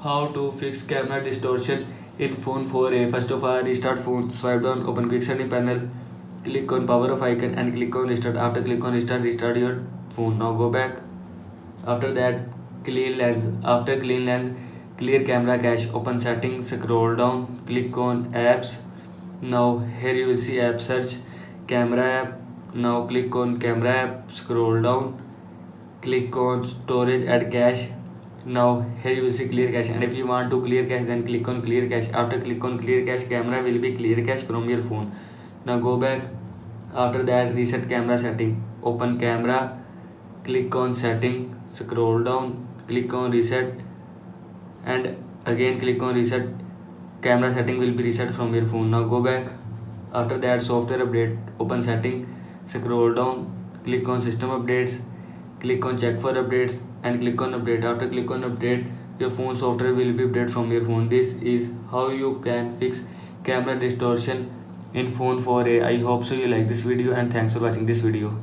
How to fix camera distortion in phone 4a. First of all, restart phone, swipe down, open quick setting panel, click on power off icon and click on restart. After click on restart, restart your phone. Now go back. After that, clean lens. After clean lens, clear camera cache, open settings, scroll down, click on apps. Now here you will see app search, camera app. Now click on camera app, scroll down, click on storage, add cache. Now here you will see clear cache, and if you want to clear cache, then click on clear cache. After click on clear cache, camera will be clear cache from your phone. Now go back. After that, reset camera setting, open camera, click on setting, scroll down, click on reset and again click on reset. Camera setting will be reset from your phone. Now go back. After that, software update, open setting, scroll down, click on system updates, click on check for updates and click on update. After click on update, your phone software will be updated from your phone. This is how you can fix camera distortion in phone 4a. I hope so you like this video and thanks for watching this video.